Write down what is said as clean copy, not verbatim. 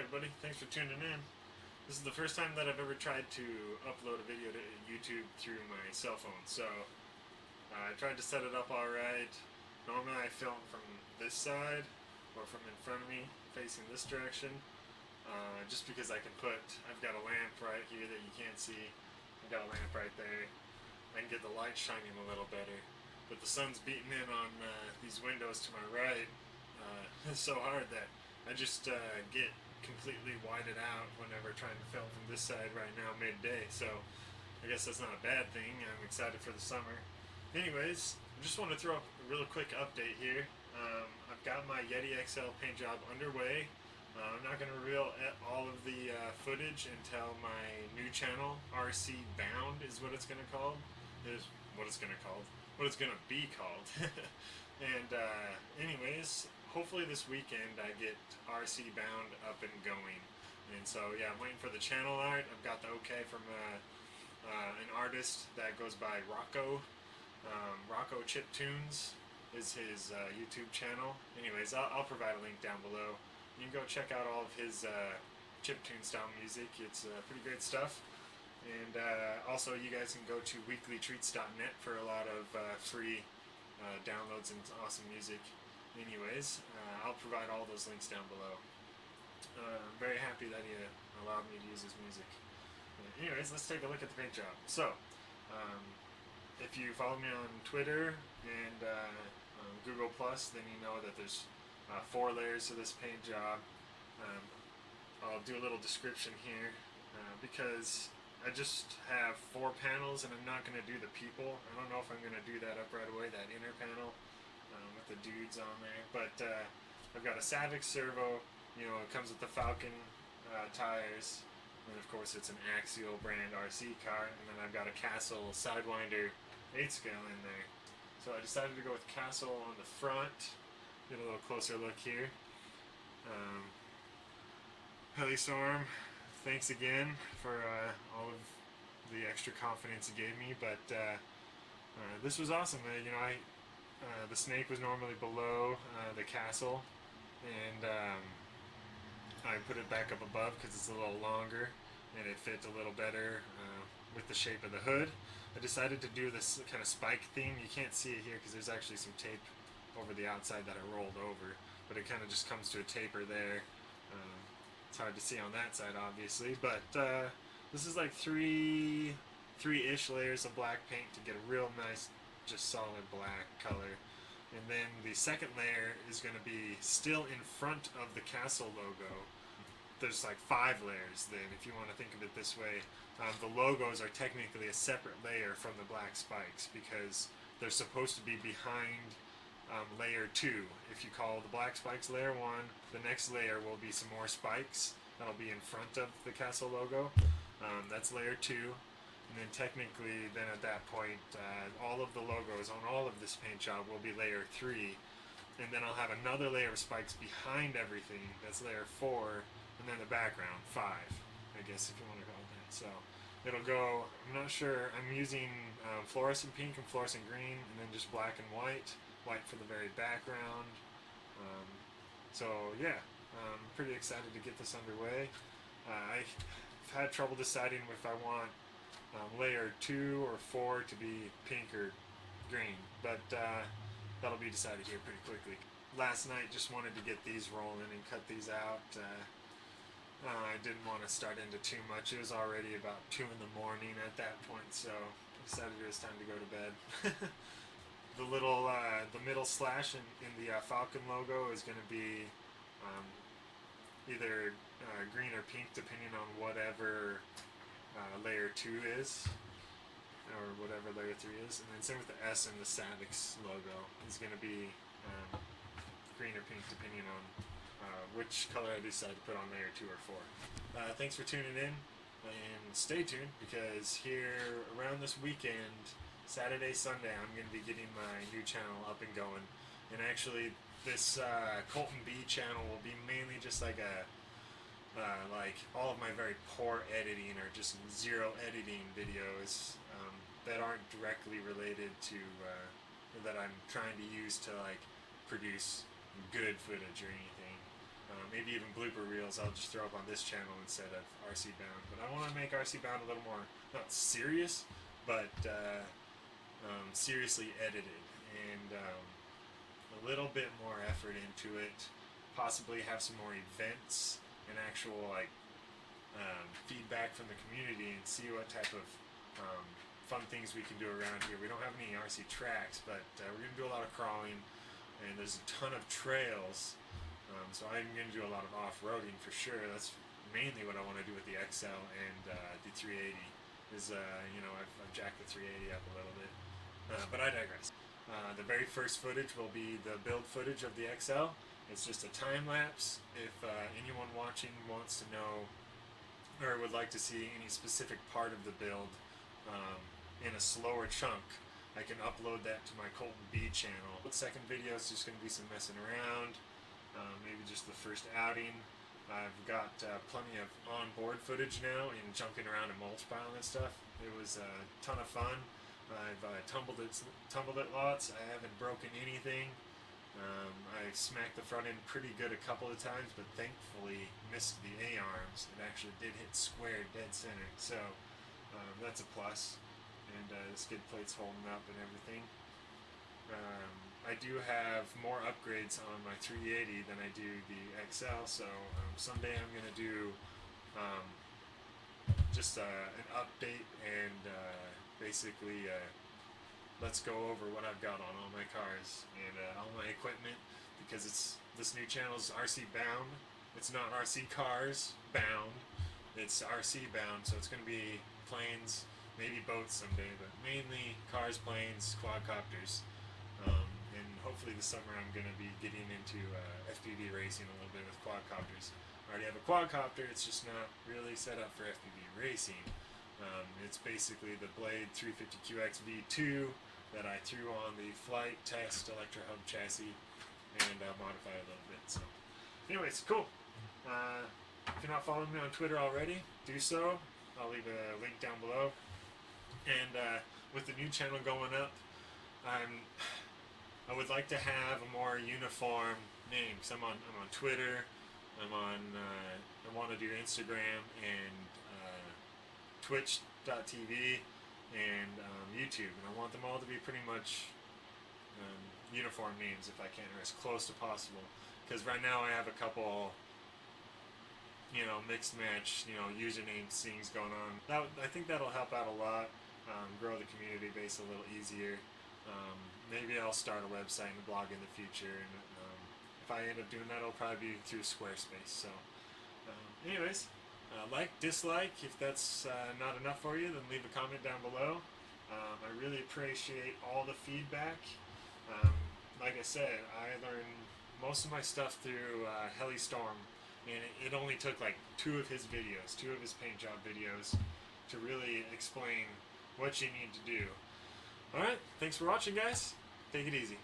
everybody. Thanks for tuning in. This is the first time that I've ever tried to upload a video to YouTube through my cell phone. So I tried to set it up alright. Normally I film from this side or from in front of me facing this direction. Just because I've got a lamp right here that you can't see. I've got a lamp right there. I can get the light shining a little better. But the sun's beating in on these windows to my right so hard that I just get completely whited out whenever trying to film from this side right now midday. So I guess that's not a bad thing. I'm excited for the summer. Anyways, I just want to throw up a real quick update here. I've got my Yeti XL paint job underway. I'm not going to reveal all of the footage until my new channel, RCBound is what it's going to called. What it's going to be called. And anyways, hopefully this weekend I get RCBound up and going. And so yeah, I'm waiting for the channel art. I've got the okay from an artist that goes by RoccoW. RoccoW Chiptunes is his YouTube channel. Anyways, I'll provide a link down below. You can go check out all of his chiptune style music. It's pretty great stuff. And also you guys can go to weeklytreats.net for a lot of free downloads and awesome music. Anyways, I'll provide all those links down below. I'm very happy that he allowed me to use his music. Anyways, let's take a look at the paint job. So, if you follow me on Twitter and Google+, then you know that there's 4 layers to this paint job. I'll do a little description here because I just have 4 panels and I'm not going to do the people. I don't know if I'm going to do that up right away, that inner panel with the dudes on there. But I've got a Savix servo, you know, it comes with the Falcon tires. And of course it's an Axial brand RC car. And then I've got a Castle Sidewinder 8 scale in there. So I decided to go with Castle on the front. Get a little closer look here. Helistorm, thanks again for all of the extra confidence you gave me, but this was awesome. You know, the snake was normally below the castle, and I put it back up above because it's a little longer and it fit a little better with the shape of the hood. I decided to do this kind of spike theme. You can't see it here because there's actually some tape over the outside that I rolled over, but it kind of just comes to a taper there. It's hard to see on that side, obviously, but this is like three-ish layers of black paint to get a real nice, just solid black color. And then the second layer is going to be still in front of the castle logo. There's like 5 layers then, if you want to think of it this way. The logos are technically a separate layer from the black spikes because they're supposed to be behind layer 2. If you call the black spikes layer 1, the next layer will be some more spikes that'll be in front of the castle logo. That's layer 2, and then technically then at that point all of the logos on all of this paint job will be layer 3, and then I'll have another layer of spikes behind everything, that's layer 4, and then the background 5, I guess, if you want to call it that. So it'll go, I'm not sure, I'm using fluorescent pink and fluorescent green, and then just black and white for the very background. So yeah, I'm pretty excited to get this underway. I've had trouble deciding if I want layer 2 or 4 to be pink or green, but that'll be decided here pretty quickly. Last night just wanted to get these rolling and cut these out. I didn't want to start into too much. It was already about 2 in the morning at that point, so I decided it was time to go to bed. The little, the middle slash in the Falcon logo is going to be either green or pink, depending on whatever layer 2 is, or whatever layer 3 is. And then same with the S and the Savix logo is going to be green or pink, depending on which color I decide to put on layer 2 or 4. Thanks for tuning in, and stay tuned because here around this weekend, Saturday, Sunday, I'm going to be getting my new channel up and going. And actually, this Colton B channel will be mainly just like like all of my very poor editing or just 0 editing videos that aren't directly related to, that I'm trying to use to like produce good footage or anything. maybe even blooper reels I'll just throw up on this channel instead of RCBound. But I want to make RCBound a little more, not serious, but seriously edited, and a little bit more effort into it. Possibly have some more events and actual feedback from the community, and see what type of fun things we can do around here. We don't have any RC tracks, but we're going to do a lot of crawling, and there's a ton of trails. So I'm going to do a lot of off-roading for sure. That's mainly what I want to do with the XL and the 380. Is I've jacked the 380 up a little bit, but I digress. The very first footage will be the build footage of the XL. It's just a time lapse. If anyone watching wants to know or would like to see any specific part of the build in a slower chunk, I can upload that to my Colton B channel. The second video is just going to be some messing around. Maybe just the first outing. I've got plenty of onboard footage now and jumping around a mulch pile and stuff. It was a ton of fun. I've tumbled it lots. I haven't broken anything. I smacked the front end pretty good a couple of times, but thankfully missed the A-arms. It actually did hit square dead center, so that's a plus. And the skid plate's holding up and everything. I do have more upgrades on my 380 than I do the XL, so someday I'm going to do just an update and basically let's go over what I've got on all my cars and all my equipment, because this new channel is RCBound. It's not RC Cars Bound, it's RCBound, so it's going to be planes, maybe boats someday, but mainly cars, planes, quadcopters. And hopefully this summer I'm going to be getting into FPV racing a little bit with quadcopters. I already have a quadcopter, it's just not really set up for FPV racing. It's basically the Blade 350 QX V2 that I threw on the FliteTest Electro Hub chassis and modified a little bit. So, anyways, cool. If you're not following me on Twitter already, do so. I'll leave a link down below. And with the new channel going up, I would like to have a more uniform name. So I'm on Twitter. I want to do Instagram and Twitch.tv and YouTube, and I want them all to be pretty much uniform names if I can, or as close to possible. Because right now I have a couple, mixed match, username things going on. I think that'll help out a lot, grow the community base a little easier. Maybe I'll start a website and a blog in the future, and if I end up doing that, it'll probably be through Squarespace. So, anyways, like, dislike, if that's not enough for you, then leave a comment down below. I really appreciate all the feedback. Like I said, I learned most of my stuff through Heli Storm, and it only took like two of his paint job videos to really explain what you need to do. Alright, thanks for watching, guys. Take it easy.